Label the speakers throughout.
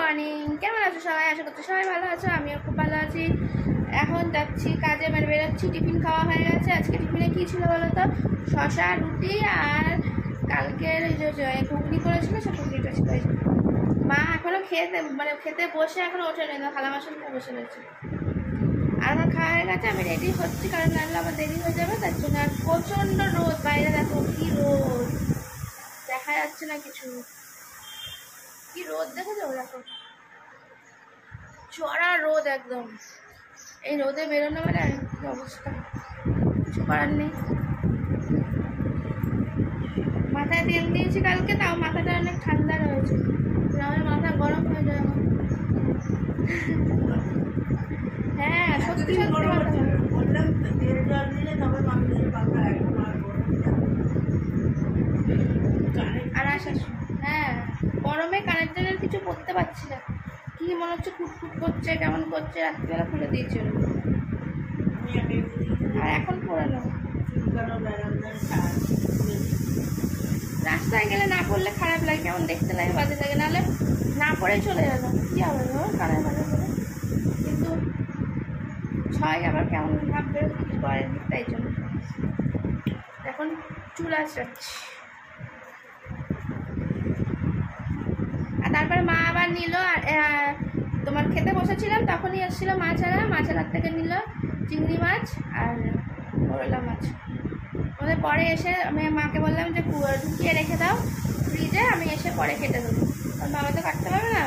Speaker 1: Morning, কেমন আছো সবাই? আশা করছি সবাই ভালো আছো, আমিও খুব ভালো আছি। এখন যাচ্ছি কাজে, মানে বেরোচ্ছি। টিফিন খাওয়া হয়ে গেছে। আজকে টিফিনে কী ছিল বলো তো? শশা, রুটি আর কালকের যে ঘুগনি করেছিল, সে ঘুগনিটা ছিল। মা এখনও খেতে বসে এখনও ওঠে নেই, থালা বাসন নিয়ে বসে রয়েছে। আর আমার খাওয়া হয়ে গেছে, আমি রেডি হচ্ছি, কারণ নাহলে আবার দেরি হয়ে যাবে। তার জন্য আর প্রচণ্ড রোদ বাইরে, দেখো কী রোদ, দেখা যাচ্ছে না কিছু। কি রোদ দেখেছো? দেখো চড়া রোদ একদম। এই রোদে বেরোনো মানে কি অবস্থা, কিছু করার নেই। মাথায় তেল দিয়েছি কালকে, তাও মাথাটা অনেক ঠান্ডা রয়েছে, নাহলে মাথা গরম হয়ে যায় আমার। হ্যাঁ সত্যি সত্যি আর আসার, হ্যাঁ গরমে কানেক্টারের কিছু করতে পারছি না, কি মনে হচ্ছে ফুটফুট করছে, কেমন করছে। রাত্রিবেলা খুলে দিয়েছে আর এখন পরে নেব। রাস্তায় গেলে না পড়লে খারাপ লাগে, কেমন দেখতে লাগে, বাজে লাগে। নাহলে না পড়ে চলে যাবো, কী হবে কানে বাজে করে। কিন্তু ছয় আবার কেমন ভাববে কিছু করেন, তাই জন্য এখন চুল আঁচড়াচ্ছি। আর তারপরে মা আবার নিল, তোমার খেতে বসেছিলাম তখনই এসেছিলো মাছের থেকে নিল চিংড়ি মাছ আর করলা মাছ। আমাদের পরে এসে আমি মাকে বললাম যে ঢুকিয়ে রেখে দাও ফ্রিজে, আমি এসে পরে কেটে দেবো, কারণ বাবা তো কাটতে পারবে না।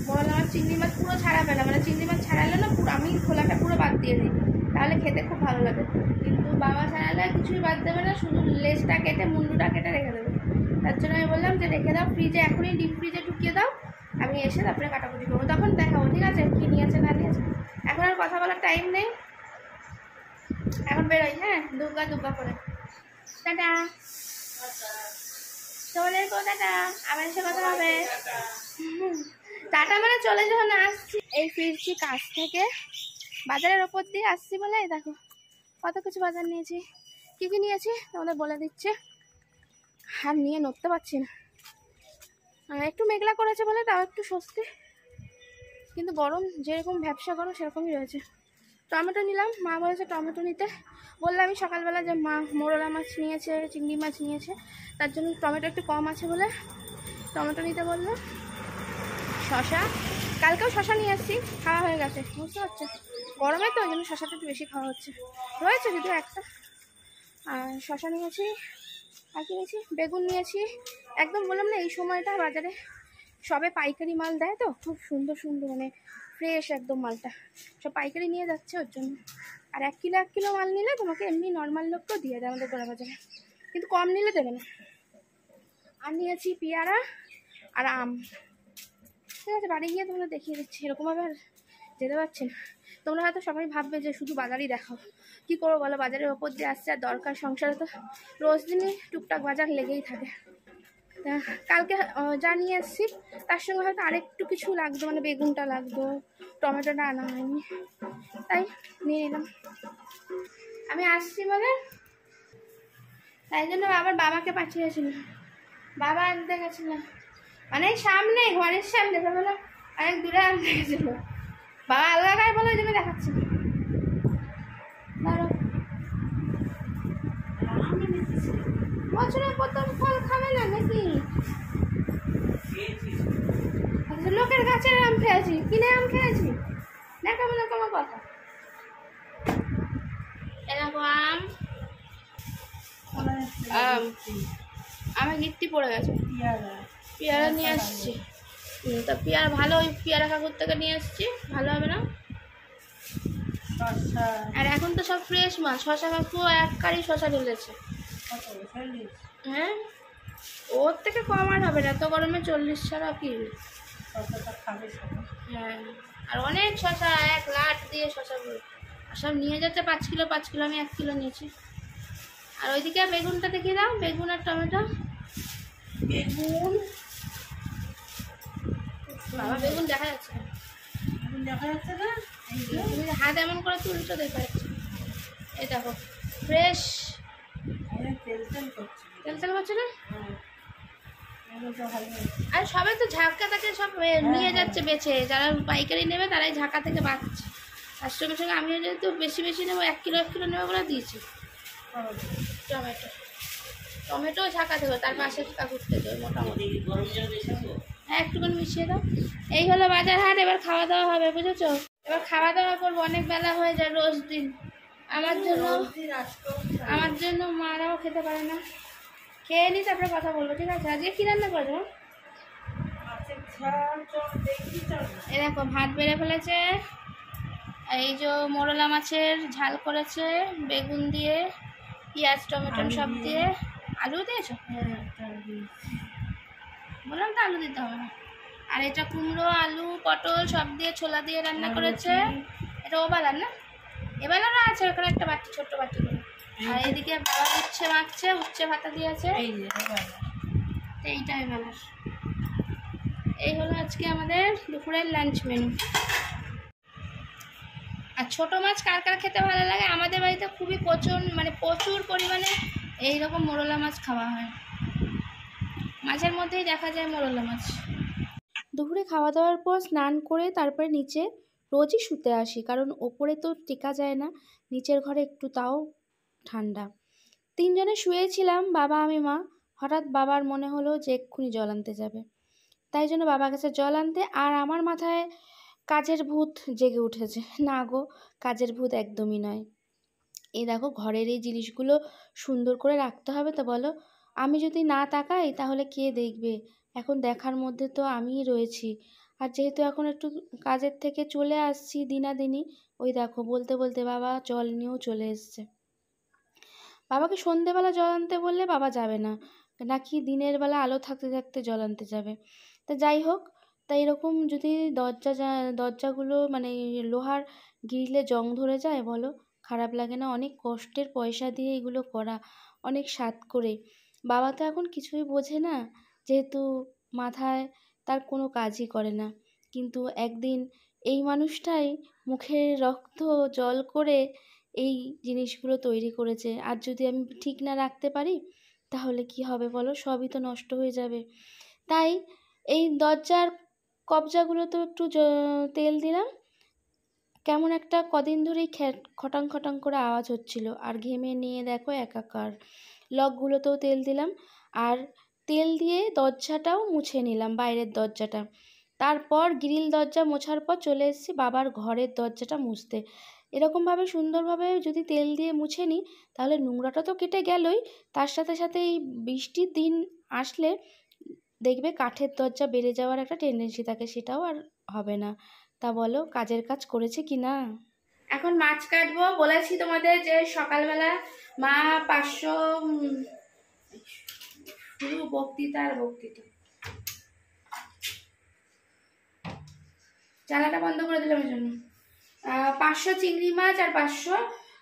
Speaker 1: বললাম আমার চিংড়ি মাছ পুরো ছাড়াবে না, মানে চিংড়ি মাছ ছাড়ালে না পুরো আমি খোলাটা পুরো বাদ দিয়ে দিই, তাহলে খেতে খুব ভালো লাগে। কিন্তু বাবা ছাড়ালে কিছুই বাদ দেবে না, শুধু লেজটা কেটে মুন্ডুটা কেটে রেখে দেবে। তার জন্য আমি বললাম যে রেখে দাও ফ্রিজে, এখনই ডিপ ফ্রিজে ঢুকিয়ে দাও, আমি এসে তারপরে কাটাকুটি করবো, তখন দেখাবো ঠিক আছে কী নিয়েছে না নিয়েছে। এখন আর কথা বলার টাইম নেই, এখন বেরোই। হ্যাঁ দুর্গা দুর্গা করে টাটা, চলে গো টাটা, আবার এসে কথা হবে। টাটা মানে চলে যখন আসছি, এই ফিরছি কাজ থেকে, বাজারের ওপর দিয়ে আসছি বলে দেখো কত কিছু বাজার নিয়েছি। কী কী নিয়েছি তোমাদের বলে দিচ্ছে, আর নিয়ে নড়তে পারছি না। একটু মেঘলা করেছে বলে তাও একটু স্বস্তি, কিন্তু গরম যেরকম ব্যবসা গরম সেরকমই রয়েছে। টমেটো নিলাম, মা বলেছে টমেটো নিতে, বললাম আমি সকালবেলা যে মা মোরলা মাছ নিয়েছে, চিংড়ি মাছ নিয়েছে, তার জন্য টমেটো একটু কম আছে বলে টমেটো নিতে বললো। শশা, কালকেও শশা নিয়ে আসছি, খাওয়া হয়ে গেছে, বুঝতে পারছে গরমে তো ওই জন্য শশাটা একটু বেশি খাওয়া হচ্ছে, রয়েছে যদিও একটা। আর শশা নিয়েছি, আর কি নিয়েছি, বেগুন নিয়েছি। একদম বললাম না এই সময়টা বাজারে সবে পাইকারি মাল দেয়, তো খুব সুন্দর সুন্দর, মানে ফ্রেশ একদম মালটা, সব পাইকারি নিয়ে যাচ্ছে ওর জন্য। আর 1 কিলো মাল নিলে তোমাকে এমনি নর্মাল লোককেও দিয়ে দেয় আমাদের গোড়া বাজারে, কিন্তু কম নিলে দেবে না। আর নিয়েছি পেয়ারা আর আম। ঠিক আছে বাড়ি গিয়ে তোমরা দেখিয়ে দিচ্ছি, এরকমভাবে আর যেতে পারছি না। তোমরা হয়তো সবাই ভাববে যে শুধু বাজারই দেখাও, কী করবো বলো, বাজারের ওপর দিয়ে আসছে, আর দরকার সংসারে তো রোজ দিনই টুকটাক বাজার লেগেই থাকে। তা কালকে যা নিয়ে এসেছি তার সঙ্গে হয়তো আরেকটু কিছু লাগতো, মানে বেগুনটা লাগতো, টমেটোটা আনা হয়নি, তাই নিয়ে নিলাম। আমি আসছি বলে তাই জন্য আবার বাবাকে পাঠিয়েছিল, বাবা আনতে গেছিল, মানে সামনে ঘরের সামনে, বলো অনেক দূরে আনতে গেছিল, বাবা আলাদা গায়ে বলে ওই জন্য দেখাচ্ছি। ধরো বছরের প্রথম ফল খাবে না নাকি? লোকের গাছের আম খেয়েছি, কিনে আম খেয়েছি, দেখাবো না তোমার কথা। এরকম আম আমার গিট্টি পড়ে গেছে, পেয়ারা নিয়ে আসছি। তা পেয়ারা ভালো, ওই পেয়ারা কাকুর থেকে নিয়ে আসছি, ভালো হবে না। আর এখন তো সব ফ্রেশ মাছ, শশা কাকু 1 কারি শশা ঢেলেছে। হ্যাঁ ওর থেকে কম আর হবে না, তো গরমে 40 ছাড়া কি। হ্যাঁ আর অনেক শশা, 1 লাট দিয়ে শশাগুলো, আর সব নিয়ে যাচ্ছে 5 কিলো 5 কিলো, আমি 1 কিলো নিয়েছি। আর ওইদিকে বেগুনটা দেখিয়ে দাও, বেগুন আর টমেটো। বেগুন বাবা বেগুন দেখা যাচ্ছে, বেগুন দেখা যাচ্ছে না, তুমি হাত এমন করে তুলছো দেখা যাচ্ছে। এই দেখো ফ্রেশ, তেল তেল করছে না, আর সবাই তো ঝাঁকা থেকে সব নিয়ে যাচ্ছে বেছে, যারা পাইকারি নেবে তারাই ঝাঁকা থেকে বাঁচছে। আর সঙ্গে সঙ্গে আমিও যেহেতু বেশি বেশি নেবো, 1 কিলো 1 কিলো নেবো বলে দিয়েছি। টমেটো টমেটো ঝাঁকা দেবো, তার পাশে কাকুর থেকে মোটামুটি। হ্যাঁ একটুখানি মিশিয়ে দাও। এই হলো বাজার হাট, এবার খাওয়া দাওয়া হবে, বুঝেছো? এবার খাওয়া দাওয়া করবো, অনেক বেলা হয়ে যায় রোজ দিন। আমার জন্য মারাও খেতে পারে না। খেয়ে নি তারপরে কথা বলবো, ঠিক আছে? আজকে কি রান্না করবো? এরকম ভাত বেড়ে ফেলেছে, এই যে মোরলা মাছের ঝাল করেছে বেগুন দিয়ে, পেঁয়াজ টমেটো সব দিয়ে। আলু দিয়েছো? বললাম তো আলু দিতে হবে না। আর এটা কুমড়ো আলু পটল সব দিয়ে ছোলা দিয়ে রান্না করেছে। এটা ওবেলার না, এবেলারও আছে ওখানে একটা বাটি, ছোট্ট বাটি করে। আর এদিকে বাবা উচ্ছে মাখছে, উচ্ছে ভাতা দিয়েছে। এইটাই বেলার। এই হলো আজকে আমাদের দুপুরের লাঞ্চ মেনু। আর ছোটো মাছ কার কার খেতে ভালো লাগে? আমাদের বাড়িতে খুবই প্রচুর পরিমাণে এইরকম মোরলা মাছ খাওয়া হয়। মাছের মধ্যেই দেখা যায় মোরলা মাছ। দুপুরে খাওয়া দাওয়ার পর স্নান করে তারপরে নিচে রোজই শুতে আসি, কারণ ওপরে তো টেকা যায় না, নিচের ঘরে একটু তাও ঠান্ডা। 3 জনে শুয়েছিলাম, বাবা আমি মা। হঠাৎ বাবার মনে হলো যে এক্ষুনি জল আনতে যাবে, তাই জন্য বাবা গেছে জল আনতে। আর আমার মাথায় কাজের ভূত জেগে উঠেছে। না গো, কাজের ভূত একদমই নয়। এই দেখো ঘরের এই জিনিসগুলো সুন্দর করে রাখতে হবে তো বলো। আমি যদি না তাকাই তাহলে কে দেখবে? এখন দেখার মধ্যে তো আমিই রয়েছি। আর যেহেতু এখন একটু কাজের থেকে চলে আসছি দিনাদিনি, ওই দেখো বলতে বলতে বাবা জল নিয়েও চলে এসছে। বাবাকে সন্ধেবেলা জল আনতে বললে বাবা যাবে না, নাকি দিনের বেলা আলো থাকতে থাকতে জল আনতে যাবে। তা যাই হোক, তাই এরকম যদি দরজাগুলো লোহার গ্রিলে জং ধরে যায় বলো, খারাপ লাগে না? অনেক কষ্টের পয়সা দিয়ে এগুলো করা, অনেক স্বাদ করে। বাবা তো এখন কিছুই বোঝে না, যেহেতু মাথায় তার কোনো কাজই করে না। কিন্তু একদিন এই মানুষটাই মুখের রক্ত জল করে এই জিনিসগুলো তৈরি করেছে। আর যদি আমি ঠিক না রাখতে পারি তাহলে কি হবে বলো? সবই তো নষ্ট হয়ে যাবে। তাই এই দরজার কবজাগুলো তো একটু তেল দিলাম। কেমন একটা কদিন ধরেই খটাং খটাং করে আওয়াজ হচ্ছিল, আর ঘেমে নিয়ে দেখো একাকার। লকগুলোতেও তেল দিলাম, আর তেল দিয়ে দরজাটাও মুছে নিলাম, বাইরের দরজাটা। তারপর গ্রিল দরজা মোছার পর চলে এসেছি বাবার ঘরের দরজাটা মুছতে। এরকমভাবে সুন্দরভাবে যদি তেল দিয়ে মুছে নিই তাহলে নোংরাটা তো কেটে গেলই, তার সাথে সাথে এই বৃষ্টির দিন আসলে দেখবে কাঠের দরজা বেড়ে যাওয়ার একটা টেন্ডেন্সি থাকে, সেটাও আর হবে না। তা বলো কাজের কাজ করেছে কি না? এখন মাছ কাটবো। বলেছি তোমাদের যে সকালবেলা মা 500 শুধু বক্তৃতা আর বক্তৃতা। জানালাটা বন্ধ করে দিলাম এই জন্য। 500 চিংড়ি মাছ আর 500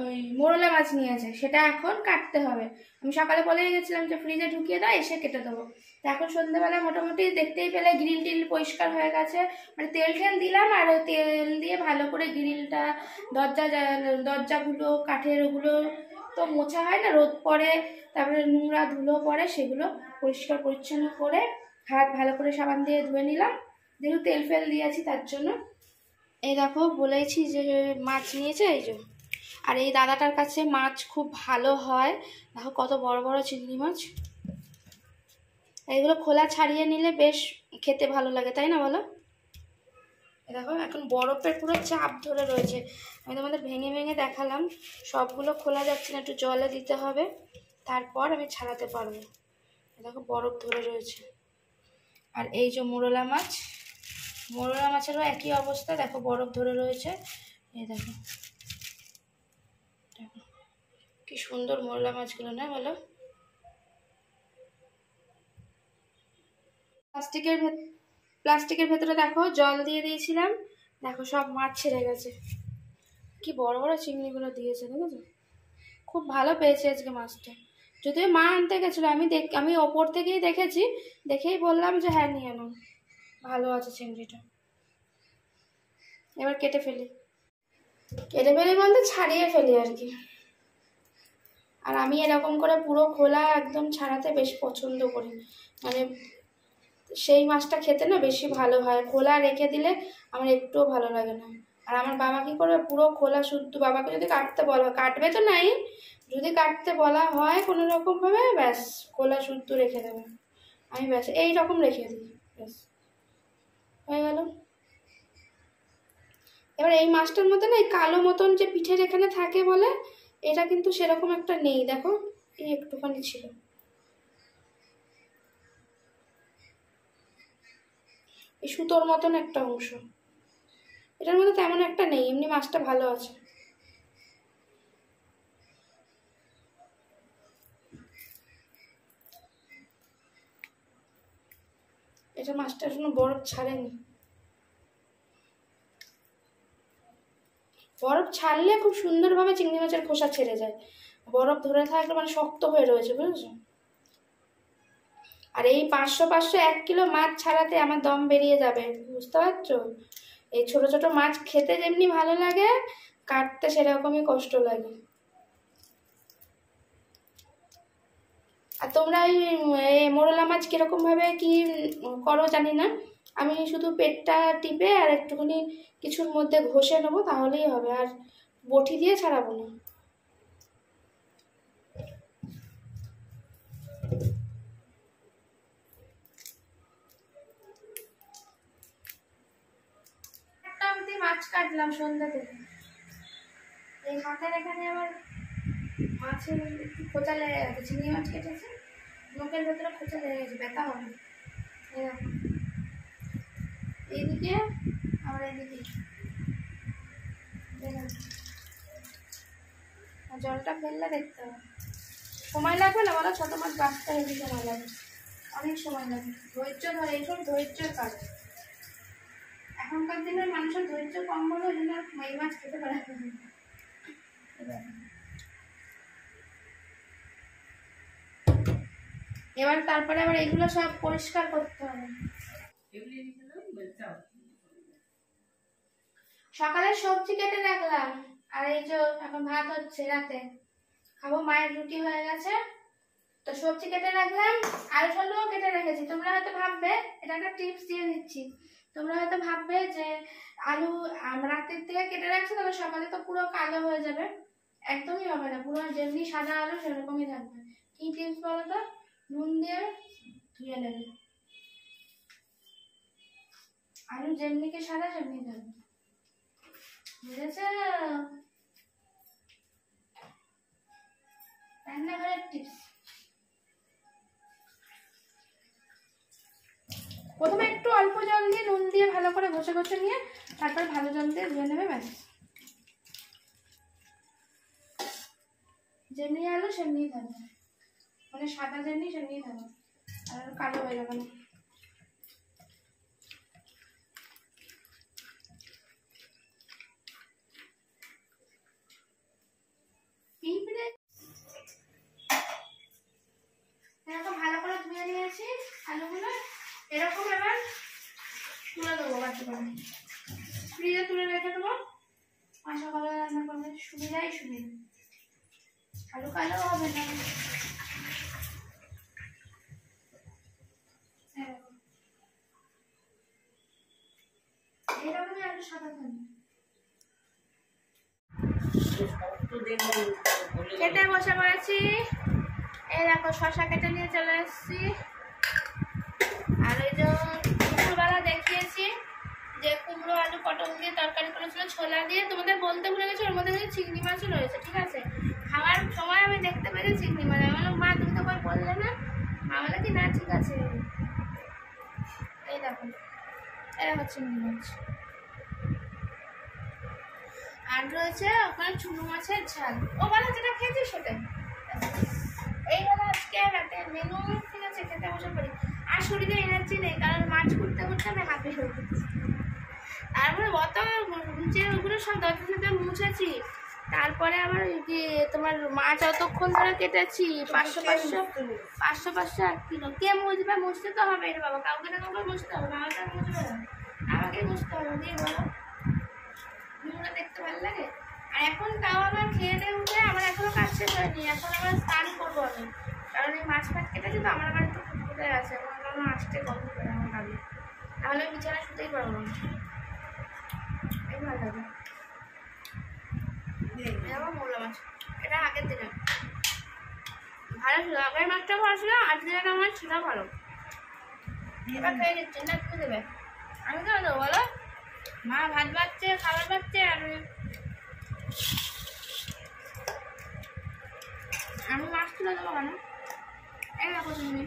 Speaker 1: ওই মোরলা মাছ নিয়েছে, সেটা এখন কাটতে হবে। আমি সকালে বলেই গেছিলাম যে ফ্রিজে ঢুকিয়ে দাও, এসে কেটে দেবো। তো এখন সন্ধ্যেবেলা মোটামুটি দেখতেই পেলে গ্রিল টিল পরিষ্কার হয়ে গেছে, তেল ঠেল দিলাম। আর তেল দিয়ে ভালো করে গ্রিলটা দরজাগুলো কাঠের ওগুলো তো মোছা হয় না, রোদ পড়ে, তারপরে নোংরা ধুলো পড়ে, সেগুলো পরিষ্কার পরিচ্ছন্ন করে হাত ভালো করে সাবান দিয়ে ধুয়ে নিলাম, যেহেতু তেল ফেল দিয়েছি তার জন্য। এই দেখো বলেছি যে মাছ নিয়েছে, এই যে। আর এই দাদাটার কাছে মাছ খুব ভালো হয়, দেখো কত বড় বড় চিংড়ি মাছ। এইগুলো খোলা ছাড়িয়ে নিলে বেশ খেতে ভালো লাগে, তাই না বলো? দেখো এখন বরফের পুরো চাপ ধরে রয়েছে। আমি তোমাদের ভেঙে ভেঙে দেখালাম, সবগুলো খোলা যাচ্ছে না, একটু জলে দিতে হবে, তারপর আমি ছাড়াতে পারবো। দেখো বরফ ধরে রয়েছে। আর এই যে মোরলা মাছেরও একই অবস্থা, দেখো বরফ ধরে রয়েছে। এই দেখো কি সুন্দর মোরলা মাছগুলো, না বলো? প্লাস্টিকের ভেতরে দেখো জল দিয়ে দিয়েছিলাম, দেখো সব মাছ ছেড়ে গেছে। কি বড় বড় চিংড়িগুলো দিয়েছে, দেখেছো? খুব ভালো পেয়েছি আজকে মাছটা। যদিও মা আনতে গেছিলো, আমি ওপর থেকেই দেখেছি, দেখেই বললাম যে হ্যাঁ নিয়ে নাও, ভালো আছে চিংড়িটা। এবার কেটে ফেলি বলতে ছাড়িয়ে ফেলি আর কি। আর আমি এরকম করে পুরো খোলা একদম ছাড়াতে বেশ পছন্দ করি, সেই মাছটা খেতে না বেশি ভালো হয়, খোলা রেখে দিলে আমার একটুও ভালো লাগে না। আর আমার বাবা কি করবে, পুরো খোলা শুদ্ধ, বাবাকে যদি কাটতে বলা, কাটবে তো নাই, যদি কাটতে বলা হয় কোনো রকমভাবে, ব্যাস খোলা শুদ্ধ রেখে দেবে। আমি ব্যাস এইরকম রেখে দিই, ব্যাস হয়ে গেল। এবার এই মাছটার মধ্যে না এই কালো মতন যে পিঠের এখানে থাকে বলে, এটা কিন্তু সেরকম একটা নেই, দেখো এই একটুখানি ছিল। এই সুতোর মতন একটা অংশ, এটার মধ্যে তেমন একটা নেই, এমনি মাছটা ভালো আছে। এটা মাছটা এখনো বরফ ছাড়েনি, বরফ ছাড়লে খুব সুন্দরভাবে চিংড়ি মাছের খোসা ছেড়ে যায়, বরফ ধরে থাকলে মানে শক্ত হয়ে রয়েছে, বুঝেছো? আর এই 500 1 কিলো মাছ ছাড়াতে আমার দম বেরিয়ে যাবে, বুঝতে পারছো? এই ছোট ছোট মাছ খেতে যেমনি ভালো লাগে, কাটতে সেরকমই কষ্ট লাগে। আর তোমরা এই মোরলা মাছ কিরকম ভাবে কি করো জানি না, আমি শুধু পেটটা টিপে আর একটুখানি কিছুর মধ্যে ঘষে নেবো, তাহলেই হবে, আর বটি দিয়ে ছাড়াবো না। মাছ কাটলাম সন্ধ্যা থেকে, এই হাতের এখানে আবার মাছের খোঁচা লেগে গেছে, চিংড়ি মাছ কেটেছে, মুখের ভেতরে খোঁচা লেগে গেছে, ব্যথা হবে। এইদিকে আবার এইদিকে জলটা ফেললে দেখতে হবে। সময় লাগবে না বলো, ছোটো মাছ বাঁচতে হেবি সময় লাগে, অনেক সময় লাগে, ধৈর্য ধরে, এইসব ধৈর্যের কাজ। এখনকার দিনের মানুষের ধৈর্য কম বলে ওই জন্য এই মাছ খেতে পারে। এবার তারপরে আবার এগুলো সব পরিষ্কার করতে হবে। সকালে সবজি কেটে রাখলাম, আর এই যে এখন ভাত হচ্ছে, রাতে খাবো, মায়ের রুটি হয়ে গেছে, তো সবজি কেটে রাখলাম, আলু ফালুও কেটে রেখেছি। তোমরা হয়তো ভাববে, এটা একটা টিপস দিয়ে দিচ্ছি, তোমরা হয়তো ভাববে যে আলু রাতের থেকে কেটে রাখছো তাহলে সকালে তো পুরো কালো হয়ে যাবে, একদমই হবে না, পুরো যেমনি সাদা আলু সেরকমই থাকবে। কি টিপস বলো তো? নুন দিয়ে ধুয়ে নেবে, আলু যেমনি কি সাদা সেমনি থাকবে, বুঝেছো? রান্নাঘরের টিপস। প্রথমে একটু অল্প জল দিয়ে নুন দিয়ে ভালো করে ঘষে ঘষে নিয়ে তারপর ভালো জল দিয়ে ধুয়ে নেবে, ব্যাস। যেমনি আলু সেমনি থাকবে, মানে সাদা যেমনি সেমনি থাকবে, আর কালো হয়ে যাবে না। এরকম ভালো করে ধুয়ে নিয়েছি আলুগুলো, এরকম এবার তুলে দেবো, বাড়তে পারে ফ্রিজে তুলে রেখে দেবো, সকালে রান্না করবে, সুবিধাই সুবিধা, আলু কালো হবে না। এইরকমই আলু সাদা থাকবে। খেতে বসে পড়েছি, এই দেখো শশা কেটে নিয়ে চলে এসেছি, আর ওই যে দুপুরবেলা দেখিয়েছি যে কুমড়ো আলু পটল দিয়ে তরকারি করেছিল ছোলা দিয়ে, তোমাদের বলতে ভুলে গেছি ওর মধ্যে কিন্তু চিংড়ি মাছও রয়েছে, ঠিক আছে? খাওয়ার সময় আমি দেখতে পেয়েছি চিংড়ি মাছ, আমি বললাম মা তুমি তো করে বললে না, মা বলে কি না ঠিক আছে, এই দেখো এরকম চিংড়ি মাছ, আর রয়েছে ওখানে চুনো মাছের ঝাল, ও বেলা যেটা খেয়েছি সেটাই। এই হলো আজকে রাতের মেনু, ঠিক আছে? খেতে বসে পড়ি, আর শরীরে এনার্জি নেই, কারণ মাছ করতে করতে আমি হাঁপিয়ে হয়ে গেছি, তারপরে অত নিচে ওগুলো সব দরজা মুছেছি, তারপরে আবার তোমার মাছ অতক্ষণ ধরে কেটেছি, 500 1 কিলো, কে মুছবে? মুছতে তো হবে রে বাবা, কাউকে না কাউকে মুছতে হবে, বাবাটা মুছবে না, আমাকে মুছতে হবে, দিয়ে বলো ভিডিওটা দেখতে ভালো লাগে। আর এখন তাও আবার খেয়ে দিয়ে উঠে আমার এখনো কাজ শেষ হয়নি, এখন আবার স্নান করবো আমি, কারণ এই মাছ ফাছ কেটেছি তো আমার আবার একটু ফুটফুটে আছে, এখন আমার আসতে কম করে আমার দাবি, নাহলে বিছানায় শুতেই পারবো না। এই ভালো লাগে আমার মৌলা মাছ, এটা আগের দিনে ভালো ছিল, আগের মাছটা ভালো ছিল, আজকের আমার ছিল ভালো। এবার খেয়ে নিচ্ছেন না, একটু দেবে, আমি কেন দেবো বলো? মা ভাত বাচ্ছে, খাবার বাচ্ছে, আর আমি মাছ তুলে দেবো কেন? এই দেখো তুমি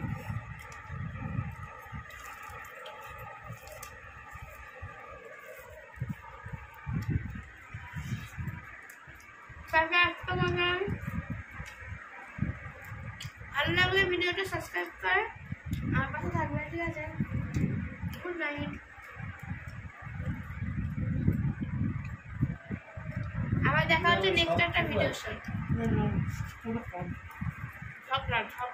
Speaker 1: ভালো লাগলে ভিডিওটা সাবস্ক্রাইব করে আমার পাশে থাকবে, ঠিক আছে? Good night. আবার দেখা হচ্ছে নেক্সট একটা ভিডিওর সাথে। সব